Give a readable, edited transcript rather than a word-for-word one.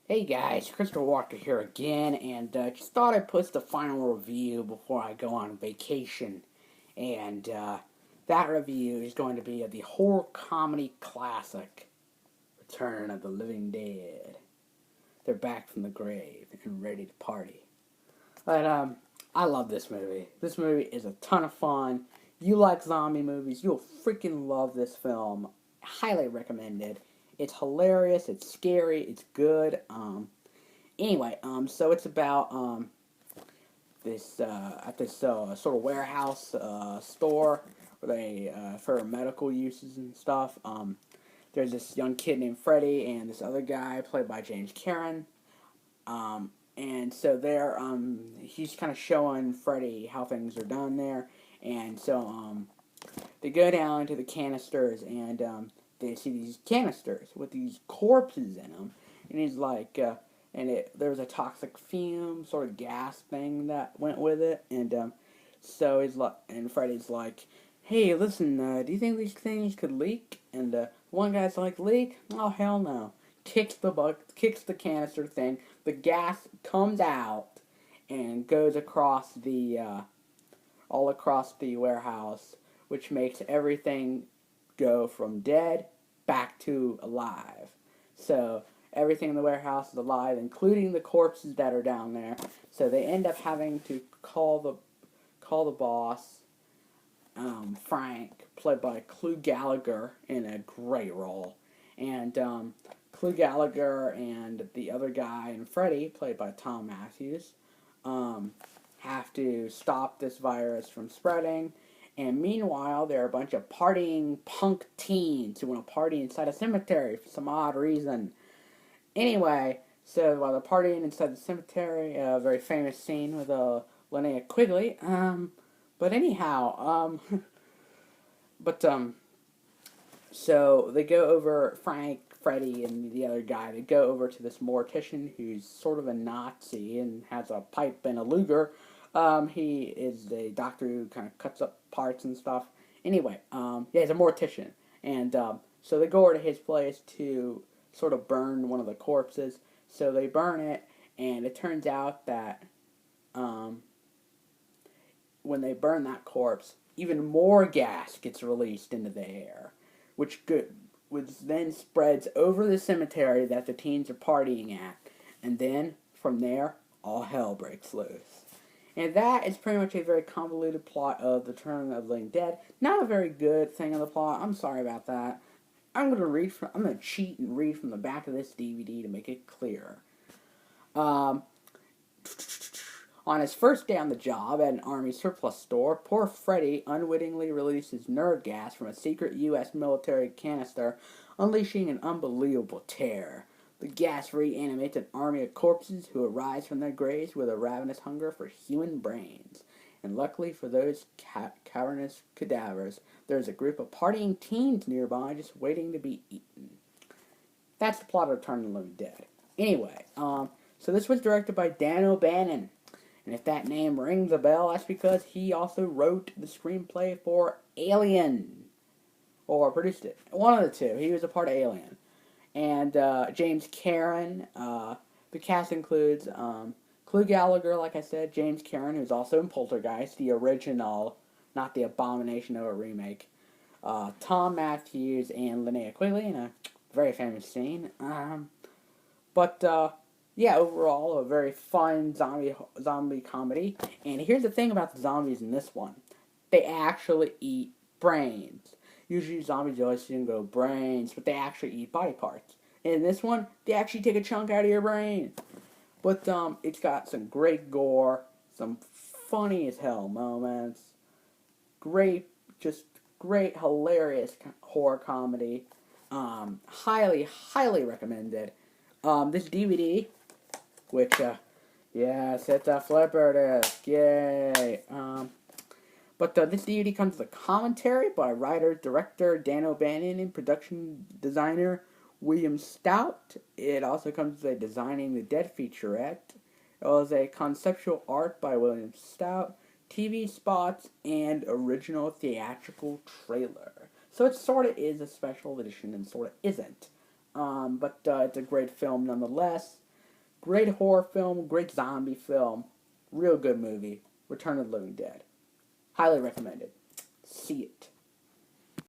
Hey guys, Christopher Walker here again, and just thought I'd post the final review before I go on vacation. And that review is going to be of the horror comedy classic, Return of the Living Dead. They're back from the grave and ready to party. But I love this movie. This movie is a ton of fun. You like zombie movies, you'll freaking love this film. Highly recommended. It's hilarious, it's scary, it's good. Anyway, so it's about this at this sort of warehouse store where they for medical uses and stuff. There's this young kid named Freddie and this other guy played by James Karen. And so there, he's kind of showing Freddie how things are done there. And so they go down to the canisters and they see these canisters with these corpses in them. And he's like, there's a toxic fume sort of gas thing that went with it. And so he's like, and Freddy's like, hey, listen, do you think these things could leak? And one guy's like, leak? Oh, hell no. Kicks the canister thing. The gas comes out and goes across all across the warehouse, which makes everything go from dead back to alive. So everything in the warehouse is alive, including the corpses that are down there. So they end up having to call the boss, Frank, played by Clu Gallagher, in a great role, and Clu Gallagher and the other guy and Freddy, played by Tom Matthews, um, have to stop this virus from spreading. And meanwhile, there are a bunch of partying punk teens who want to party inside a cemetery for some odd reason. Anyway, so while they're partying inside the cemetery, a very famous scene with Linnea Quigley. But anyhow, but so they go over, Frank, Freddy, and the other guy. They go over to this mortician who's sort of a Nazi and has a pipe and a Luger. He is a doctor who kind of cuts up parts and stuff. Anyway, yeah, he's a mortician, and so they go over to his place to sort of burn one of the corpses. So they burn it, and it turns out that um, when they burn that corpse, even more gas gets released into the air, which then spreads over the cemetery that the teens are partying at, and then from there, all hell breaks loose. And that is pretty much a very convoluted plot of The Return of the Living Dead. Not a very good thing of the plot. I'm sorry about that. I'm gonna cheat and read from the back of this DVD to make it clear. Um, On his first day on the job at an army surplus store, poor Freddy unwittingly releases nerve gas from a secret U.S. military canister, unleashing an unbelievable terror. The gas reanimates an army of corpses who arise from their graves with a ravenous hunger for human brains. And luckily for those cavernous cadavers, there's a group of partying teens nearby just waiting to be eaten. That's the plot of Return of the Living Dead. Anyway, so this was directed by Dan O'Bannon. And if that name rings a bell, that's because he also wrote the screenplay for Alien. Or produced it. One of the two. He was a part of Alien. And James Karen. The cast includes Clu Gallagher, like I said, James Karen, who's also in Poltergeist, the original, not the abomination of a remake. Tom Matthews and Linnea Quigley in a very famous scene. But yeah, overall, a very fun zombie comedy. And here's the thing about the zombies in this one: they actually eat brains. Usually, zombies always seem to go brains, but they actually eat body parts. And in this one, they actually take a chunk out of your brain. But it's got some great gore, some funny as hell moments, great, just great, hilarious horror comedy. Highly recommended. This DVD, which, yes, it's a flipper disc, yay. But this DVD comes with a commentary by writer-director Dan O'Bannon and production designer William Stout. It also comes with a Designing the Dead featurette. It was a conceptual art by William Stout, TV spots, and original theatrical trailer. So it sort of is a special edition and sort of isn't. But it's a great film nonetheless. Great horror film, great zombie film, real good movie. Return of the Living Dead. Highly recommended. See it.